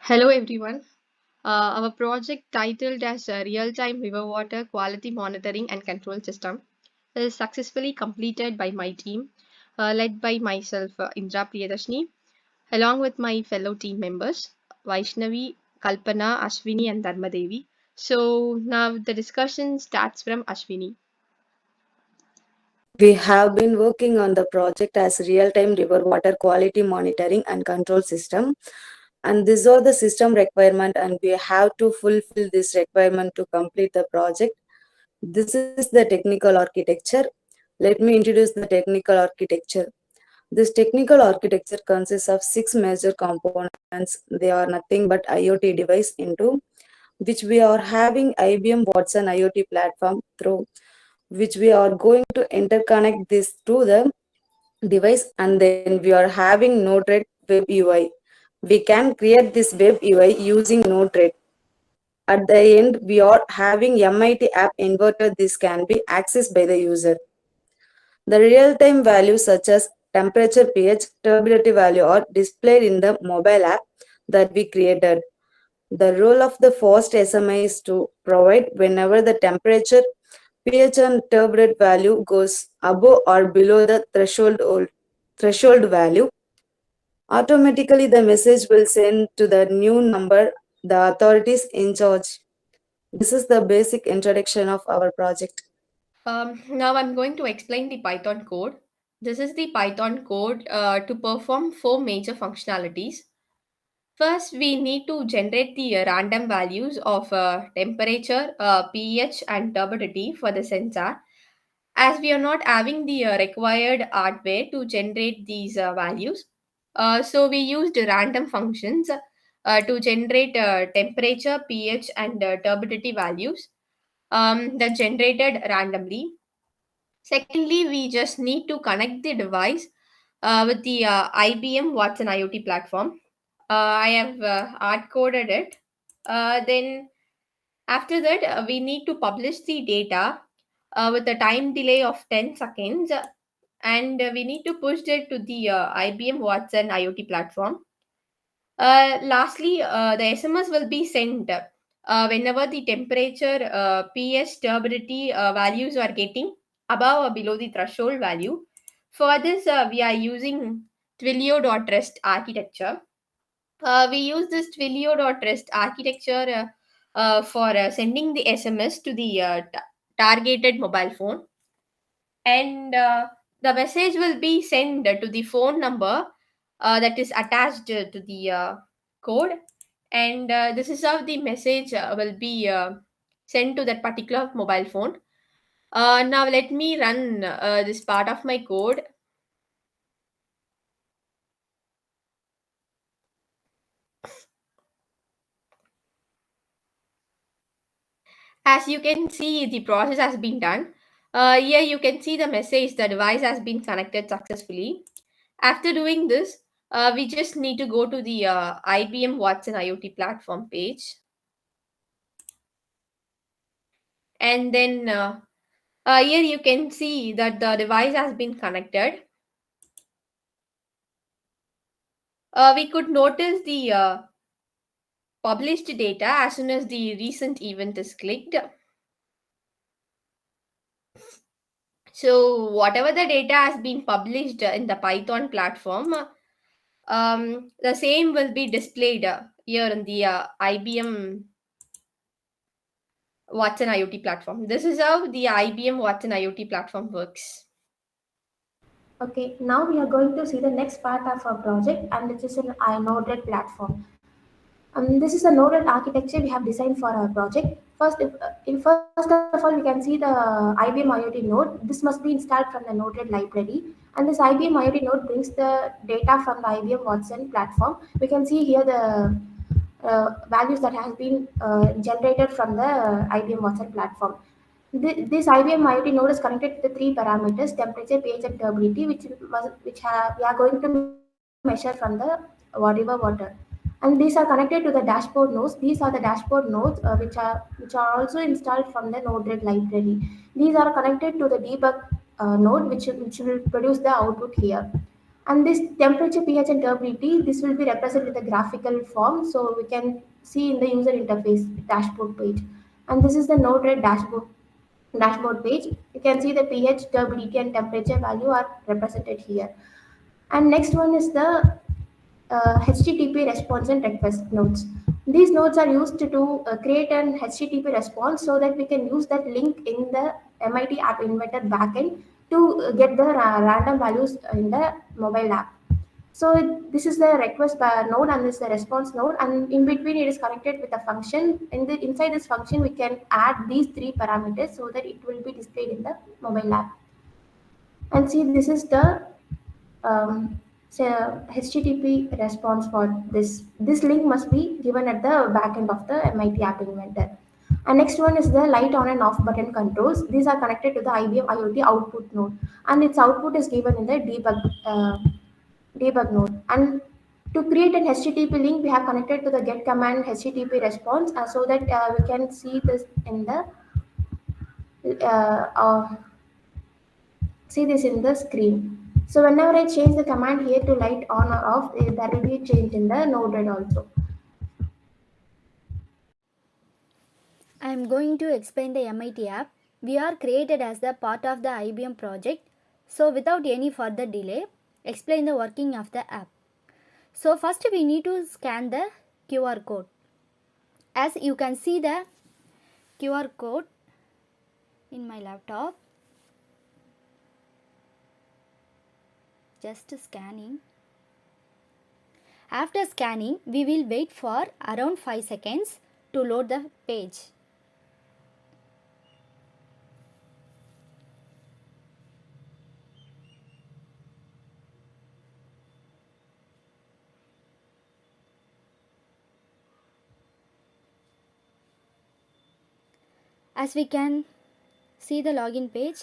Hello everyone. Our project titled as Real-Time River Water Quality Monitoring and Control System is successfully completed by my team, led by myself, Indira Priyadharshini, along with my fellow team members, Vaishnavi, Kalpana, Aswini and Dharmadevi. So now the discussion starts from Aswini. We have been working on the project as real-time river water quality monitoring and control system. And these are the system requirement and we have to fulfill this requirement to complete the project. This is the technical architecture. Let me introduce the technical architecture. This technical architecture consists of six major components. They are nothing but IoT device into which we are having IBM Watson IoT platform through which we are going to interconnect this to the device, and then we are having Node-RED web UI. We can create this web UI using Node-RED. At the end, we are having MIT app inverter. This can be accessed by the user. The real-time values such as temperature, pH, turbidity value are displayed in the mobile app that we created. The role of the fast SMA is to provide whenever the temperature, pH and turbidity value goes above or below the threshold value. Automatically, the message will send to the new number the authorities in charge. This is the basic introduction of our project. Now I'm going to explain the Python code. This is the Python code to perform four major functionalities. First, we need to generate the random values of temperature, pH, and turbidity for the sensor. As we are not having the required hardware to generate these values, so we used random functions to generate temperature, pH, and turbidity values that generated randomly. Secondly, we just need to connect the device with the IBM Watson IoT platform. I have hard coded it. Then after that, we need to publish the data with a time delay of 10 seconds, and we need to push it to the IBM Watson IoT platform. Lastly, the SMS will be sent whenever the temperature, pH, turbidity values are getting above or below the threshold value. For this, we are using Twilio.rest architecture. We use this Twilio.rest architecture for sending the SMS to the targeted mobile phone, and the message will be sent to the phone number that is attached to the code, and this is how the message will be sent to that particular mobile phone. Now let me run this part of my code. As you can see, the process has been done. Here you can see the message, the device has been connected successfully. After doing this, we just need to go to the IBM Watson IoT platform page. And then here you can see that the device has been connected. We could notice the published data as soon as the recent event is clicked. So whatever the data has been published in the Python platform, the same will be displayed here in the IBM Watson IoT platform. This is how the IBM Watson IoT platform works. Okay, now we are going to see the next part of our project, and this is an Node-RED platform. This is a Node-RED architecture we have designed for our project. First of all, we can see the IBM IoT node. This must be installed from the Node-RED library, and this IBM IoT node brings the data from the IBM Watson platform. We can see here the values that has been generated from the IBM Watson platform. This IBM IoT node is connected to the three parameters: temperature, pH, and turbidity, we are going to measure from the river water. And these are connected to the dashboard nodes. These are the dashboard nodes which are also installed from the Node-RED library. These are connected to the debug node, which will produce the output here. And this temperature, pH, and turbidity, this will be represented in the graphical form, so we can see in the user interface dashboard page. And this is the Node-RED dashboard page. You can see the pH, turbidity, and temperature value are represented here. And next one is the HTTP response and request nodes. These nodes are used to create an HTTP response so that we can use that link in the MIT App Inventor backend to get the random values in the mobile app. So this is the request node and this is the response node, and in between it is connected with a function. Inside this function we can add these three parameters so that it will be displayed in the mobile app. And see, this is the um, so HTTP response for this. This link must be given at the backend of the MIT App Inventor. And next one is the light on and off button controls. These are connected to the IBM IoT output node, and its output is given in the debug node. And to create an HTTP link, we have connected to the get command HTTP response so that we can see this in the uh, uh, see this in the screen. So whenever I change the command here to light on or off, there will be a change in the node-RED also. I am going to explain the MIT app. We are created as the part of the IBM project. So without any further delay, explain the working of the app. So first we need to scan the QR code. As you can see the QR code in my laptop. Just scanning. After scanning, we will wait for around 5 seconds to load the page. As we can see the login page,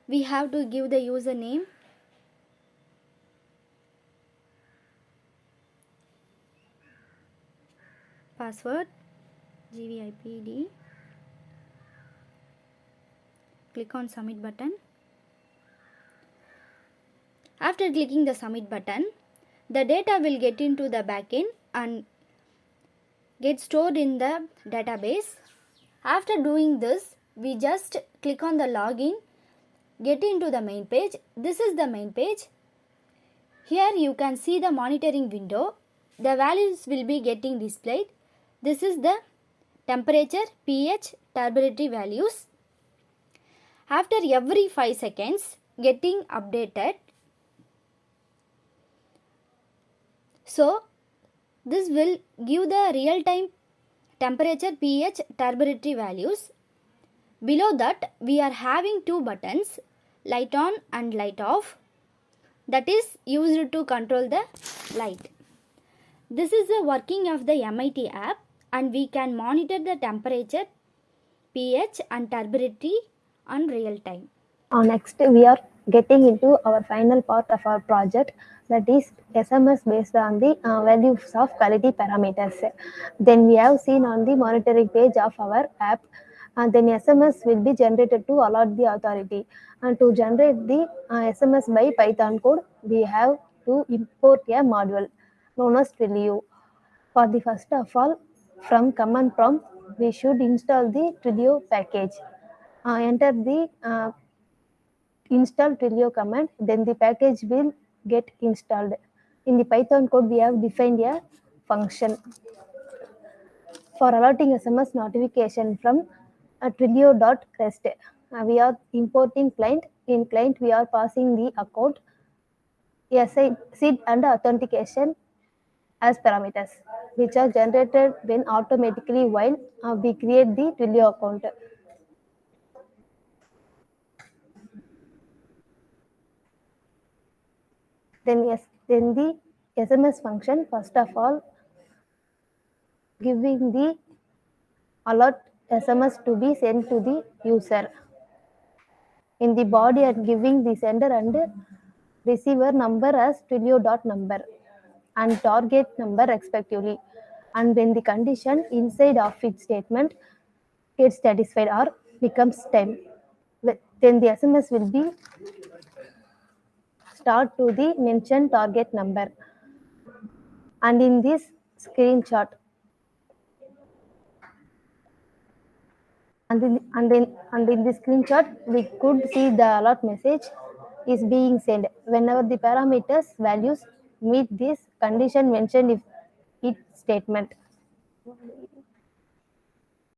we have to give the username, password, GVIPD. Click on submit button. After clicking the submit button, the data will get into the backend and get stored in the database. After doing this, we just click on the login, get into the main page. This is the main page. Here you can see the monitoring window. The values will be getting displayed. This is the temperature, pH, turbidity values. After every 5 seconds, getting updated. So this will give the real-time temperature, pH, turbidity values. Below that, we are having two buttons, light on and light off, that is used to control the light. This is the working of the MIT app, and we can monitor the temperature, pH and turbidity on real time. Next, we are getting into our final part of our project, that is SMS based on the values of quality parameters. Then we have seen on the monitoring page of our app, and then SMS will be generated to alert the authority. And to generate the SMS by Python code, we have to import a module known as Twilio. For the first of all, from command prompt, we should install the Twilio package. Enter the install Twilio command, then the package will get installed. In the Python code, we have defined a function for alerting SMS notification from Twilio.rest. We are importing client. In client, we are passing the account, SID and authentication as parameters, which are generated when automatically while we create the Twilio account. Then the SMS function, first of all, giving the alert SMS to be sent to the user. In the body, and giving the sender and receiver number as Twilio.number and target number respectively. And when the condition inside of its statement gets satisfied or becomes 10, then the SMS will be start to the mentioned target number. And in this screenshot, and in this screenshot, we could see the alert message is being sent whenever the parameters values meet this condition mentioned if it statement.